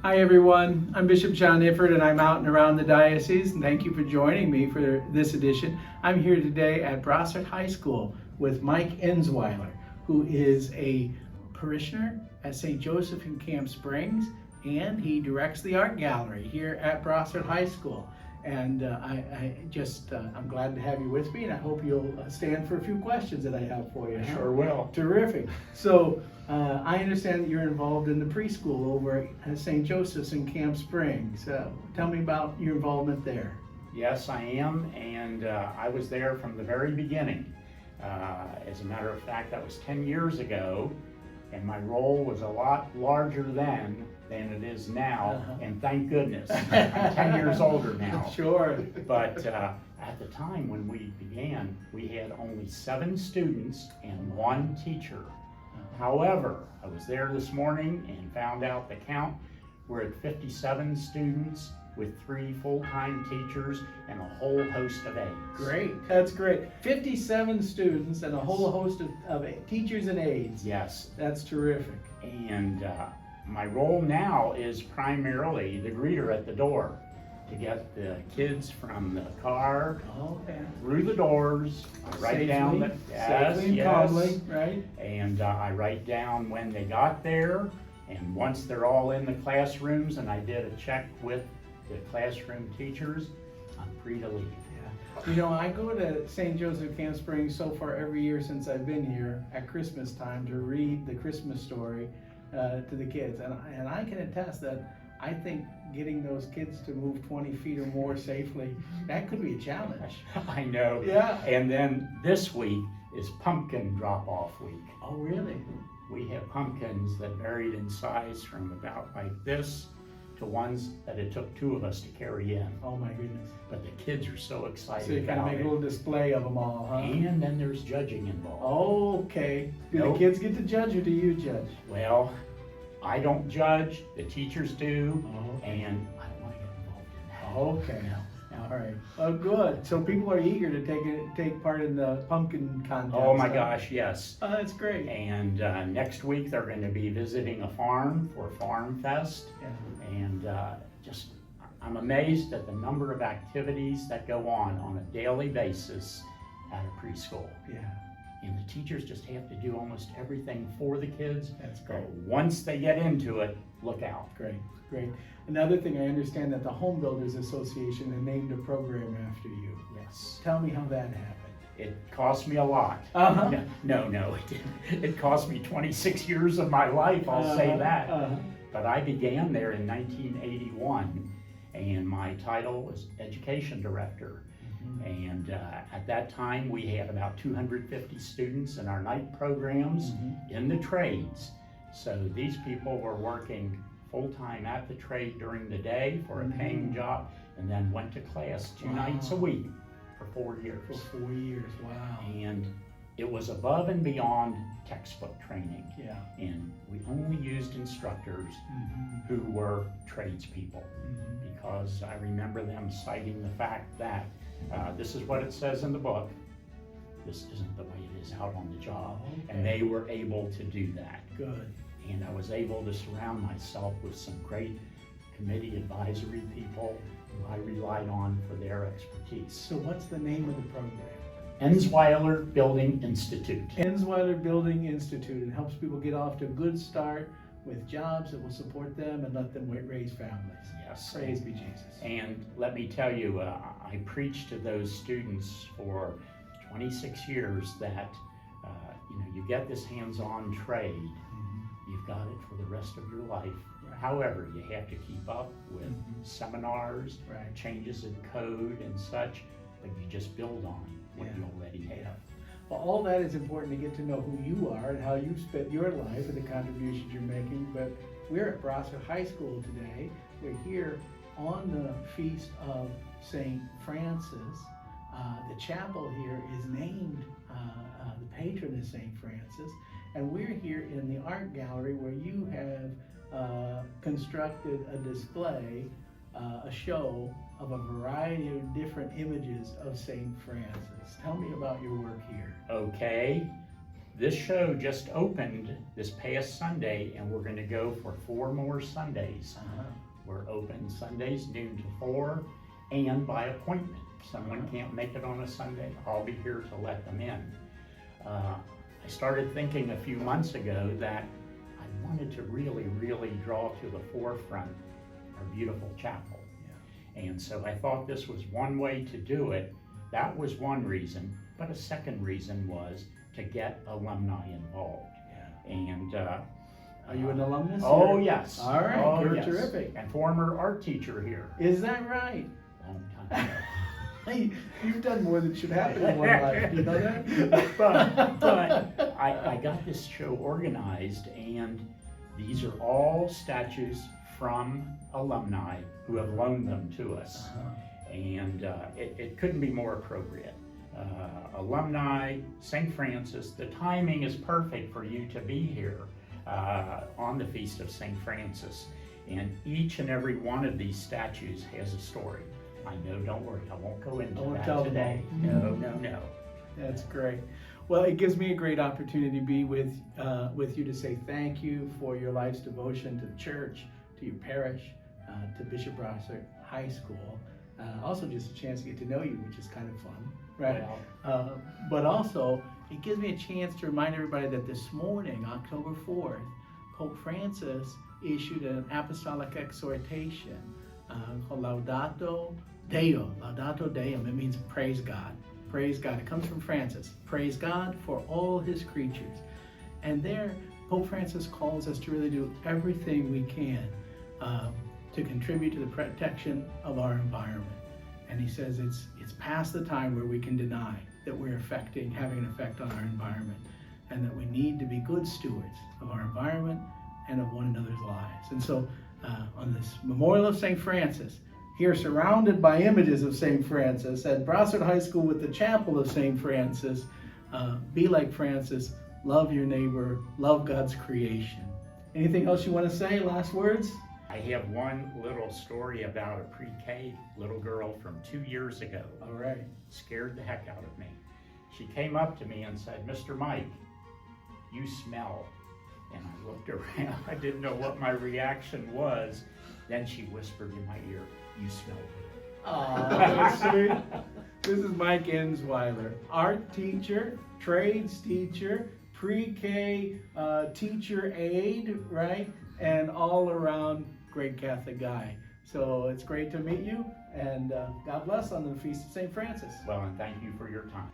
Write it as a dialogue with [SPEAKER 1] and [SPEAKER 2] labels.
[SPEAKER 1] Hi everyone, I'm Bishop John Iffert and I'm out and around the diocese, and thank you for joining me for this edition. I'm here today at Brossart High School with Mike Enzweiler, who is a parishioner at St. Joseph in Camp Springs, and he directs the art gallery here at Brossart High School. And I'm glad to have you with me, and I hope you'll stand for a few questions that I have for you.
[SPEAKER 2] Sure will.
[SPEAKER 1] Terrific. So I understand that you're involved in the preschool over at St. Joseph's in Camp Springs. Tell me about your involvement there.
[SPEAKER 2] Yes, I am, and I was there from the very beginning. As a matter of fact, that was 10 years ago, and my role was a lot larger then than it is now, and thank goodness. I'm 10 years older now.
[SPEAKER 1] Sure.
[SPEAKER 2] But at the time when we began, we had only 7 students and 1 teacher. However, I was there this morning and found out the count. We're at 57 students with 3 full-time teachers and a whole host of aides.
[SPEAKER 1] Great, that's great. 57 students and a whole host of teachers and aides.
[SPEAKER 2] Yes.
[SPEAKER 1] That's terrific.
[SPEAKER 2] And my role now is primarily the greeter at the door, to get the kids from the car through the doors. I write down that
[SPEAKER 1] safely and calmly, right?
[SPEAKER 2] And I write down when they got there, and once they're all in the classrooms and I did a check with the classroom teachers, I'm free to leave.
[SPEAKER 1] Yeah. You know, I go to St. Joseph Camp Springs so far every year since I've been here at Christmas time to read the Christmas story to the kids, and I can attest that I think getting those kids to move 20 feet or more safely, that could be a challenge.
[SPEAKER 2] I know.
[SPEAKER 1] Yeah.
[SPEAKER 2] And then this week is pumpkin drop-off week.
[SPEAKER 1] Oh, really?
[SPEAKER 2] We have pumpkins that varied in size from about like this to ones that it took 2 of us to carry in.
[SPEAKER 1] Oh my goodness.
[SPEAKER 2] But the kids are so excited
[SPEAKER 1] So you kind of make a little display of them all, huh?
[SPEAKER 2] And then there's judging involved.
[SPEAKER 1] Okay. Do the kids get to judge, or do you judge?
[SPEAKER 2] Well, I don't judge, the teachers do,
[SPEAKER 1] Okay.
[SPEAKER 2] and I don't want to get involved in that.
[SPEAKER 1] Okay. All right. Oh, good. So people are eager to take part in the pumpkin contest.
[SPEAKER 2] Oh my gosh, yes.
[SPEAKER 1] Oh, that's great.
[SPEAKER 2] And next week they're going to be visiting a farm for Farm Fest.
[SPEAKER 1] Yeah.
[SPEAKER 2] And I'm amazed at the number of activities that go on a daily basis at a preschool.
[SPEAKER 1] Yeah.
[SPEAKER 2] And the teachers just have to do almost everything for the kids.
[SPEAKER 1] That's great.
[SPEAKER 2] Once they get into it, look out.
[SPEAKER 1] Great, great. Another thing, I understand that the Home Builders Association had named a program after you.
[SPEAKER 2] Yes.
[SPEAKER 1] Tell me how that happened.
[SPEAKER 2] It cost me a lot.
[SPEAKER 1] Uh-huh.
[SPEAKER 2] No, it didn't. It cost me 26 years of my life, I'll say that. But I began there in 1981, and my title was Education Director. And at that time, we had about 250 students in our night programs in the trades. So these people were working full-time at the trade during the day for a paying job, and then went to class 2 nights a week for 4 years.
[SPEAKER 1] For 4 years, wow.
[SPEAKER 2] And it was above and beyond textbook training.
[SPEAKER 1] Yeah.
[SPEAKER 2] And we only used instructors who were tradespeople, because I remember them citing the fact that this is what it says in the book. This isn't the way it is out on the job. And they were able to do that.
[SPEAKER 1] Good.
[SPEAKER 2] And I was able to surround myself with some great committee advisory people who I relied on for their expertise.
[SPEAKER 1] So what's the name of the program?
[SPEAKER 2] Enzweiler Building Institute.
[SPEAKER 1] Enzweiler Building Institute. It helps people get off to a good start with jobs that will support them and let them raise families.
[SPEAKER 2] Yes.
[SPEAKER 1] Praise be Jesus.
[SPEAKER 2] And let me tell you, I preached to those students for 26 years that you get this hands-on trade, you've got it for the rest of your life.
[SPEAKER 1] Right.
[SPEAKER 2] However, you have to keep up with seminars, changes in code and such, but you just build on what you already have.
[SPEAKER 1] Well, all that is important to get to know who you are and how you've spent your life and the contributions you're making. But we're at Brossart High School today. We're here on the feast of St. Francis. The chapel here is named the patron of St. Francis. And we're here in the art gallery where you have constructed a display, a show of a variety of different images of St. Francis. Tell me about your work here.
[SPEAKER 2] Okay, this show just opened this past Sunday, and we're going to go for 4 more Sundays. We're open Sundays noon to 4, and by appointment. If someone can't make it on a Sunday, I'll be here to let them in. I started thinking a few months ago that I wanted to really draw to the forefront our beautiful chapel. And so I thought this was one way to do it. That was one reason, but a second reason was to get alumni involved. And
[SPEAKER 1] are you an alumnus?
[SPEAKER 2] Oh, yes.
[SPEAKER 1] All right,
[SPEAKER 2] oh,
[SPEAKER 1] you're
[SPEAKER 2] yes.
[SPEAKER 1] terrific.
[SPEAKER 2] And former art teacher here.
[SPEAKER 1] Is that right?
[SPEAKER 2] Long time ago.
[SPEAKER 1] Hey, you've done more than should happen in one life. Do you know that?
[SPEAKER 2] but I got this show organized, and these are all statues from alumni who have loaned them to us. And it couldn't be more appropriate. Alumni, St. Francis, the timing is perfect for you to be here on the Feast of St. Francis. And each and every one of these statues has a story. I know, don't worry, I won't go into that today. No.
[SPEAKER 1] That's great. Well, it gives me a great opportunity to be with you to say thank you for your life's devotion to the church, to your parish, to Bishop Brossart High School. Also just a chance to get to know you, which is kind of fun, right? But also, it gives me a chance to remind everybody that this morning, October 4th, Pope Francis issued an apostolic exhortation called Laudato Deum. It means praise God. Praise God. It comes from Francis. Praise God for all his creatures. And there, Pope Francis calls us to really do everything we can to contribute to the protection of our environment. And he says it's past the time where we can deny that we're having an effect on our environment, and that we need to be good stewards of our environment and of one another's lives. And so on this memorial of St. Francis, here surrounded by images of St. Francis at Brossart High School with the chapel of St. Francis, be like Francis, love your neighbor, love God's creation. Anything else you want to say? Last words?
[SPEAKER 2] I have one little story about a pre-K little girl from 2 years ago.
[SPEAKER 1] All right.
[SPEAKER 2] Scared the heck out of me. She came up to me and said, "Mr. Mike, you smell." And I looked around. I didn't know what my reaction was. Then she whispered in my ear, "You smell good."
[SPEAKER 1] Oh, that's sweet. This is Mike Enzweiler, art teacher, trades teacher, pre-K teacher aide, right? And all around great Catholic guy. So it's great to meet you, and God bless on the Feast of St. Francis.
[SPEAKER 2] Well, and thank you for your time.